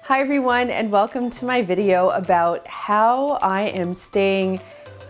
Hi everyone, and welcome to my video about how I am staying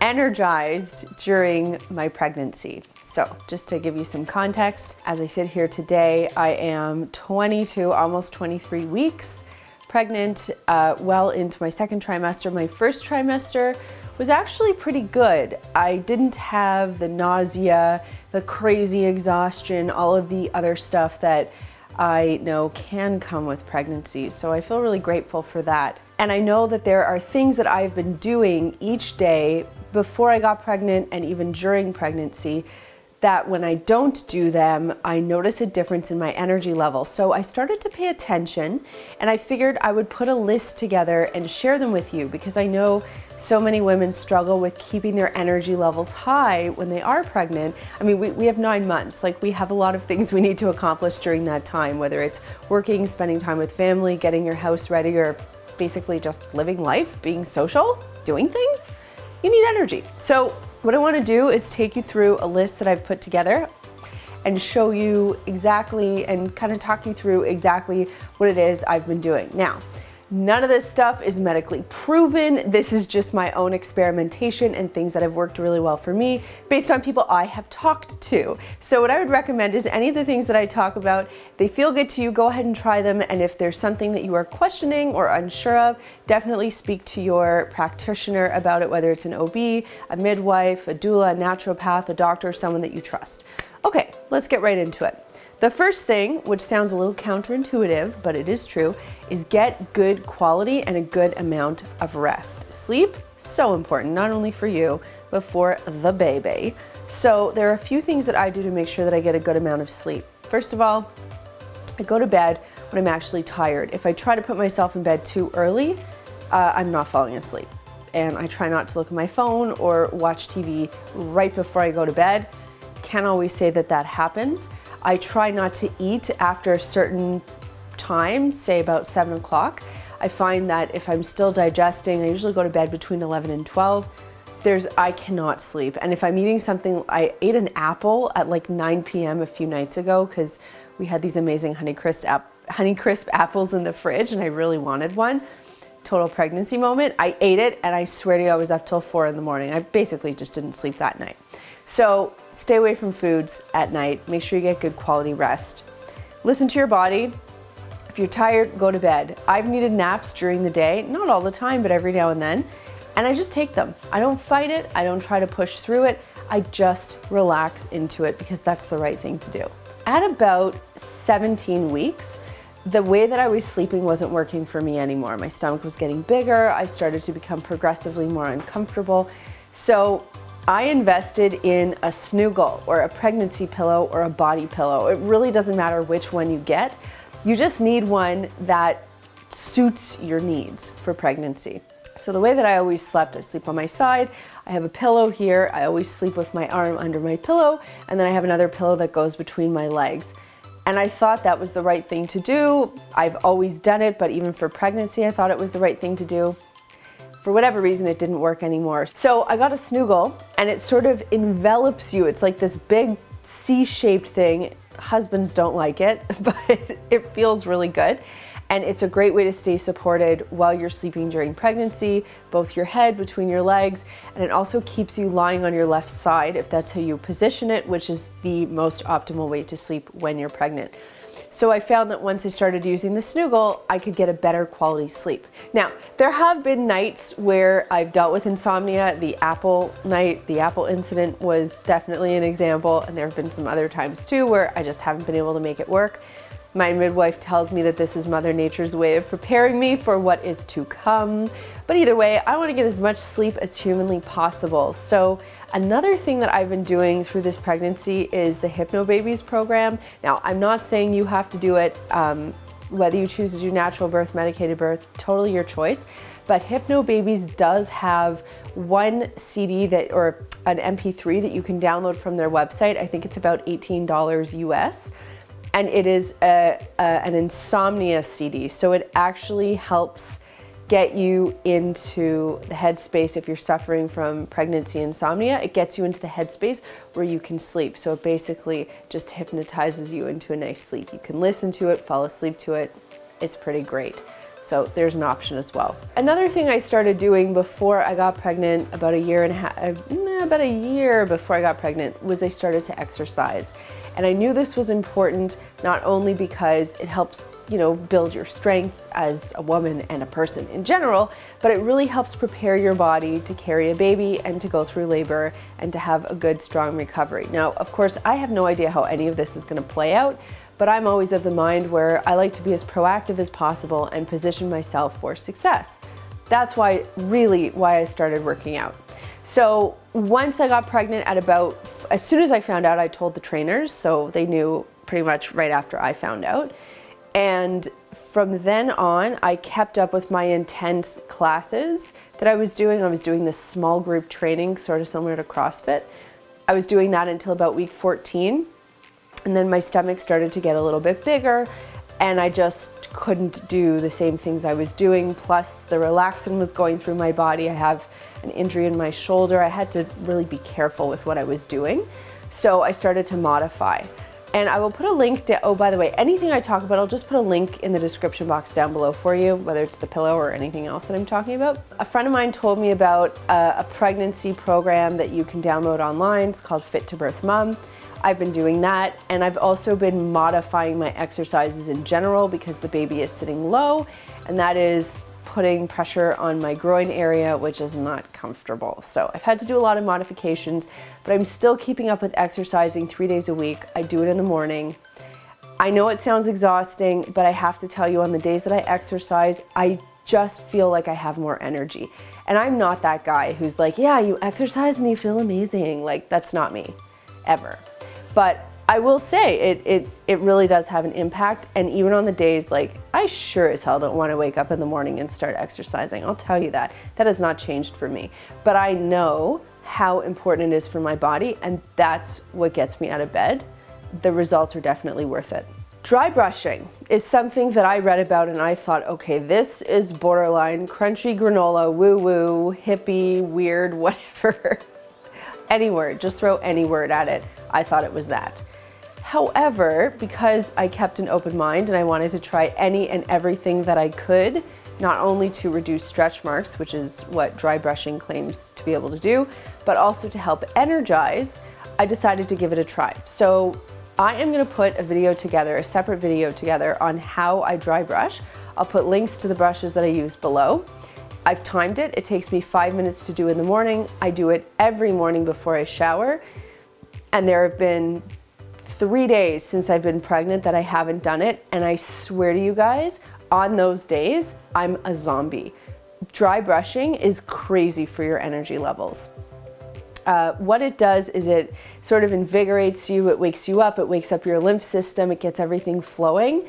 energized during my pregnancy. So just to give you some context, as I sit here today, I am 22, almost 23 weeks pregnant, well into my second trimester. My first trimester was actually pretty good. I didn't have the nausea, the crazy exhaustion, all of the other stuff that I know can come with pregnancy. So I feel really grateful for that. And I know that there are things that I've been doing each day before I got pregnant and even during pregnancy that when I don't do them, I notice a difference in my energy level. So I started to pay attention, and I figured I would put a list together and share them with you, because I know so many women struggle with keeping their energy levels high when they are pregnant. I mean, we have 9 months. Like, we have a lot of things we need to accomplish during that time, whether it's working, spending time with family, getting your house ready, or basically just living life, being social, doing things. You need energy. So what I want to do is take you through a list that I've put together and show you exactly and kind of talk you through exactly what it is I've been doing. Now, none of this stuff is medically proven. This is just my own experimentation and things that have worked really well for me based on people I have talked to. So what I would recommend is any of the things that I talk about, they feel good to you, go ahead and try them. And if there's something that you are questioning or unsure of, definitely speak to your practitioner about it, whether it's an OB, a midwife, a doula, a naturopath, a doctor, someone that you trust. Okay, let's get right into it. The first thing, which sounds a little counterintuitive, but it is true, is get good quality and a good amount of rest. Sleep, so important, not only for you, but for the baby. So there are a few things that I do to make sure that I get a good amount of sleep. First of all, I go to bed when I'm actually tired. If I try to put myself in bed too early, I'm not falling asleep. And I try not to look at my phone or watch TV right before I go to bed. Can't always say that that happens. I try not to eat after a certain time, say about 7 o'clock. I find that if I'm still digesting, I usually go to bed between 11 and 12. I cannot sleep. And if I'm eating something, I ate an apple at like 9 p.m. a few nights ago because we had these amazing Honeycrisp apples in the fridge and I really wanted one. Total pregnancy moment. I ate it and I swear to you I was up till 4 in the morning. I basically just didn't sleep that night. So stay away from foods at night. Make sure you get good quality rest. Listen to your body. If you're tired, go to bed. I've needed naps during the day, not all the time, but every now and then. And I just take them. I don't fight it. I don't try to push through it. I just relax into it because that's the right thing to do. At about 17 weeks, the way that I was sleeping wasn't working for me anymore. My stomach was getting bigger. I started to become progressively more uncomfortable. So I invested in a snuggle or a pregnancy pillow or a body pillow. It really doesn't matter which one you get. You just need one that suits your needs for pregnancy. So the way that I always slept, I sleep on my side. I have a pillow here. I always sleep with my arm under my pillow, and then I have another pillow that goes between my legs. And I thought that was the right thing to do. I've always done it, but even for pregnancy, I thought it was the right thing to do. For whatever reason, it didn't work anymore. So I got a snuggle and it sort of envelops you. It's like this big C-shaped thing. Husbands don't like it, but it feels really good. And it's a great way to stay supported while you're sleeping during pregnancy, both your head, between your legs, and it also keeps you lying on your left side if that's how you position it, which is the most optimal way to sleep when you're pregnant. So I found that once I started using the snuggle, I could get a better quality sleep. Now, there have been nights where I've dealt with insomnia. The apple night, the apple incident was definitely an example, and there have been some other times too where I just haven't been able to make it work. My midwife tells me that this is Mother Nature's way of preparing me for what is to come. But either way, I want to get as much sleep as humanly possible. So another thing that I've been doing through this pregnancy is the Hypnobabies program. Now, I'm not saying you have to do it, whether you choose to do natural birth, medicated birth, totally your choice. But Hypnobabies does have one CD or an MP3 that you can download from their website. I think it's about $18 US. And it is an insomnia CD. So it actually helps get you into the headspace. If you're suffering from pregnancy insomnia, it gets you into the headspace where you can sleep. So it basically just hypnotizes you into a nice sleep. You can listen to it, fall asleep to it. It's pretty great. So there's an option as well. Another thing I started doing before I got pregnant, about a year before I got pregnant, was I started to exercise. And I knew this was important, not only because it helps, build your strength as a woman and a person in general, but it really helps prepare your body to carry a baby and to go through labor and to have a good, strong recovery. Now, of course, I have no idea how any of this is going to play out, but I'm always of the mind where I like to be as proactive as possible and position myself for success. That's why I started working out. So once I got pregnant, as soon as I found out, I told the trainers, so they knew pretty much right after I found out. And from then on, I kept up with my intense classes that I was doing. I was doing this small group training, sort of similar to CrossFit. I was doing that until about week 14. And then my stomach started to get a little bit bigger, and I just couldn't do the same things I was doing. Plus the relaxin was going through my body. I have an injury in my shoulder. I had to really be careful with what I was doing. So I started to modify. And I will put a link oh, by the way, anything I talk about, I'll just put a link in the description box down below for you, whether it's the pillow or anything else that I'm talking about. A friend of mine told me about a pregnancy program that you can download online. It's called Fit to Birth Mom. I've been doing that, and I've also been modifying my exercises in general because the baby is sitting low, and that is putting pressure on my groin area, which is not comfortable. So I've had to do a lot of modifications, but I'm still keeping up with exercising 3 days a week. I do it in the morning. I know it sounds exhausting, but I have to tell you, on the days that I exercise, I just feel like I have more energy. And I'm not that guy who's like, yeah, you exercise and you feel amazing. Like, that's not me, ever. But I will say it really does have an impact. And even on the days, like, I sure as hell don't want to wake up in the morning and start exercising. I'll tell you that. That has not changed for me. But I know how important it is for my body, and that's what gets me out of bed. The results are definitely worth it. Dry brushing is something that I read about, and I thought, okay, this is borderline crunchy granola, woo-woo, hippie, weird, whatever. Any word, just throw any word at it. I thought it was that. However, because I kept an open mind and I wanted to try any and everything that I could, not only to reduce stretch marks, which is what dry brushing claims to be able to do, but also to help energize, I decided to give it a try. So I am going to put a video together, a separate video together, on how I dry brush. I'll put links to the brushes that I use below. I've timed it. It takes me 5 minutes to do in the morning. I do it every morning before I shower. And there have been 3 days since I've been pregnant that I haven't done it. And I swear to you guys, on those days, I'm a zombie. Dry brushing is crazy for your energy levels. What it does is it sort of invigorates you, it wakes you up, it wakes up your lymph system, it gets everything flowing.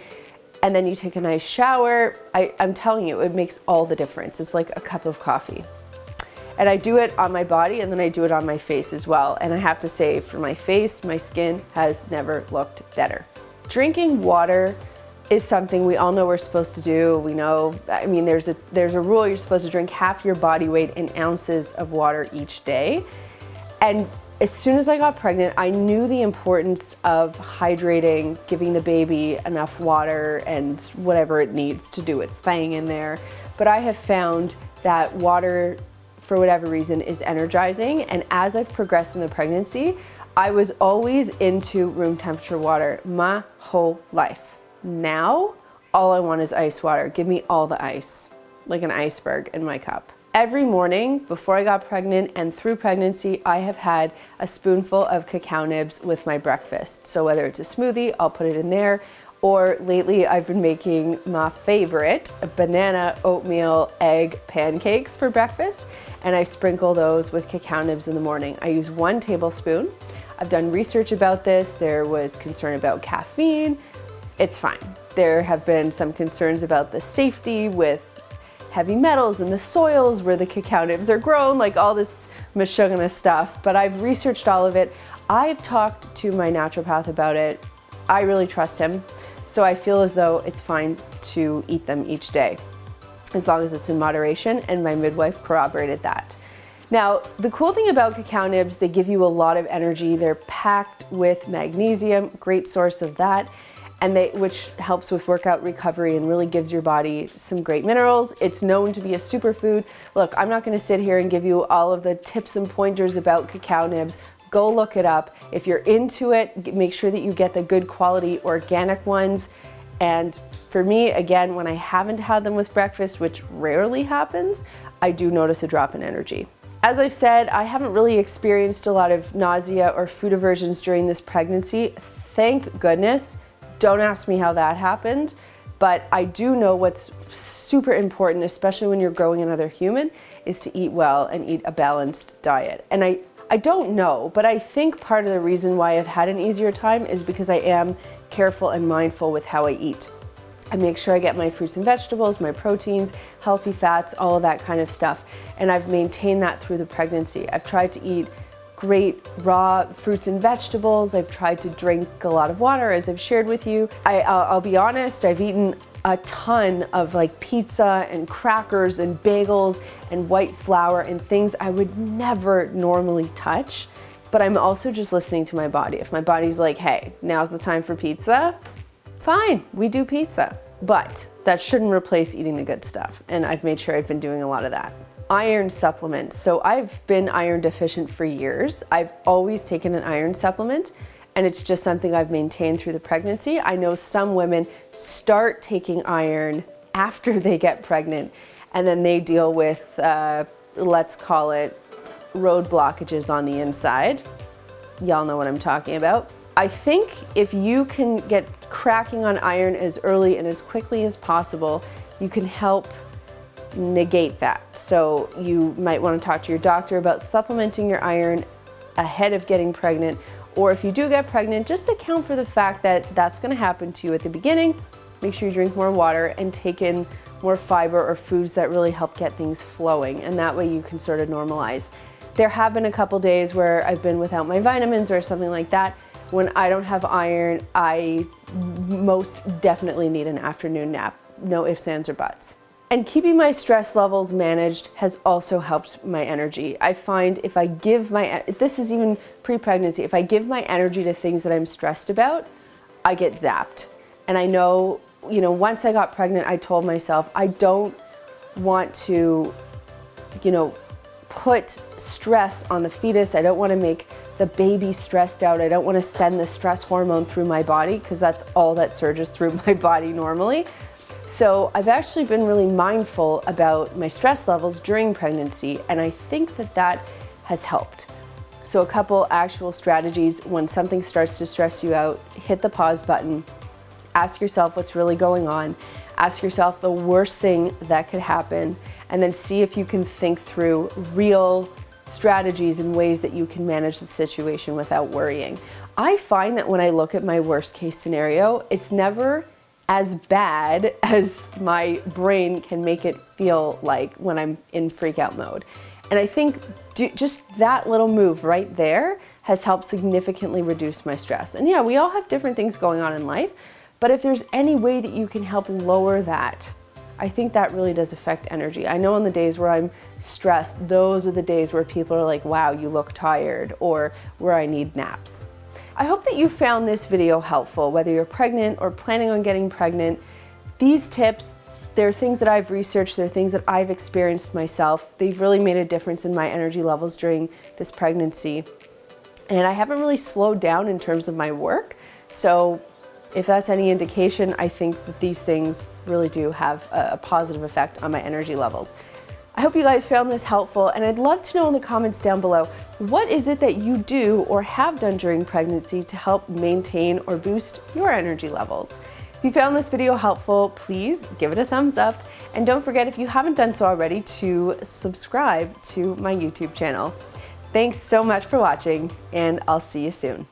And then you take a nice shower. I'm telling you, it makes all the difference. It's like a cup of coffee. And I do it on my body, and then I do it on my face as well. And I have to say, for my face, my skin has never looked better. Drinking water is something we all know we're supposed to do. We know, I mean, there's a rule, you're supposed to drink half your body weight in ounces of water each day. And as soon as I got pregnant, I knew the importance of hydrating, giving the baby enough water and whatever it needs to do its thing in there. But I have found that water, for whatever reason, is energizing. And as I've progressed in the pregnancy, I was always into room temperature water my whole life. Now, all I want is ice water. Give me all the ice, like an iceberg in my cup. Every morning before I got pregnant and through pregnancy, I have had a spoonful of cacao nibs with my breakfast. So whether it's a smoothie, I'll put it in there, or lately I've been making my favorite, banana oatmeal egg pancakes for breakfast, and I sprinkle those with cacao nibs in the morning. I use 1 tablespoon. I've done research about this. There was concern about caffeine. It's fine. There have been some concerns about the safety with heavy metals in the soils where the cacao nibs are grown, like all this mashugana stuff, but I've researched all of it. I've talked to my naturopath about it. I really trust him, so I feel as though it's fine to eat them each day, as long as it's in moderation, and my midwife corroborated that. Now, the cool thing about cacao nibs, they give you a lot of energy. They're packed with magnesium, great source of that. and which helps with workout recovery and really gives your body some great minerals. It's known to be a superfood. Look, I'm not going to sit here and give you all of the tips and pointers about cacao nibs. Go look it up. If you're into it, make sure that you get the good quality organic ones. And for me, again, when I haven't had them with breakfast, which rarely happens, I do notice a drop in energy. As I've said, I haven't really experienced a lot of nausea or food aversions during this pregnancy. Thank goodness. Don't ask me how that happened, but I do know what's super important, especially when you're growing another human, is to eat well and eat a balanced diet. And I don't know, but I think part of the reason why I've had an easier time is because I am careful and mindful with how I eat. I make sure I get my fruits and vegetables, my proteins, healthy fats, all of that kind of stuff. And I've maintained that through the pregnancy. I've tried to eat great raw fruits and vegetables. I've tried to drink a lot of water, as I've shared with you. I'll be honest, I've eaten a ton of like pizza and crackers and bagels and white flour and things I would never normally touch. But I'm also just listening to my body. If my body's like, hey, now's the time for pizza, fine, we do pizza. But that shouldn't replace eating the good stuff. And I've made sure I've been doing a lot of that. Iron supplements. So I've been iron deficient for years. I've always taken an iron supplement, and it's just something I've maintained through the pregnancy. I know some women start taking iron after they get pregnant, and then they deal with, let's call it, road blockages on the inside. Y'all know what I'm talking about. I think if you can get cracking on iron as early and as quickly as possible, you can help negate that. So you might want to talk to your doctor about supplementing your iron ahead of getting pregnant, or if you do get pregnant, just account for the fact that that's going to happen to you at the beginning. Make sure you drink more water and take in more fiber or foods that really help get things flowing, and that way you can sort of normalize. There have been a couple days where I've been without my vitamins or something like that. When I don't have iron, I most definitely need an afternoon nap. No ifs, ands, or buts. And keeping my stress levels managed has also helped my energy. I find if I give this is even pre-pregnancy, if I give my energy to things that I'm stressed about, I get zapped. And I know, once I got pregnant, I told myself, I don't want to, put stress on the fetus. I don't want to make the baby stressed out. I don't want to send the stress hormone through my body, because that's all that surges through my body normally. So I've actually been really mindful about my stress levels during pregnancy, and I think that has helped. So a couple actual strategies: when something starts to stress you out, hit the pause button, ask yourself what's really going on, ask yourself the worst thing that could happen, and then see if you can think through real strategies and ways that you can manage the situation without worrying. I find that when I look at my worst case scenario, it's never as bad as my brain can make it feel like when I'm in freak out mode. And I think just that little move right there has helped significantly reduce my stress. And yeah, we all have different things going on in life, but if there's any way that you can help lower that, I think that really does affect energy. I know on the days where I'm stressed, those are the days where people are like, wow, you look tired, or where I need naps. I hope that you found this video helpful, whether you're pregnant or planning on getting pregnant. These tips, they're things that I've researched, they're things that I've experienced myself. They've really made a difference in my energy levels during this pregnancy. And I haven't really slowed down in terms of my work. So if that's any indication, I think that these things really do have a positive effect on my energy levels. I hope you guys found this helpful, and I'd love to know in the comments down below, what is it that you do or have done during pregnancy to help maintain or boost your energy levels? If you found this video helpful, please give it a thumbs up, and don't forget, if you haven't done so already, to subscribe to my YouTube channel. Thanks so much for watching, and I'll see you soon.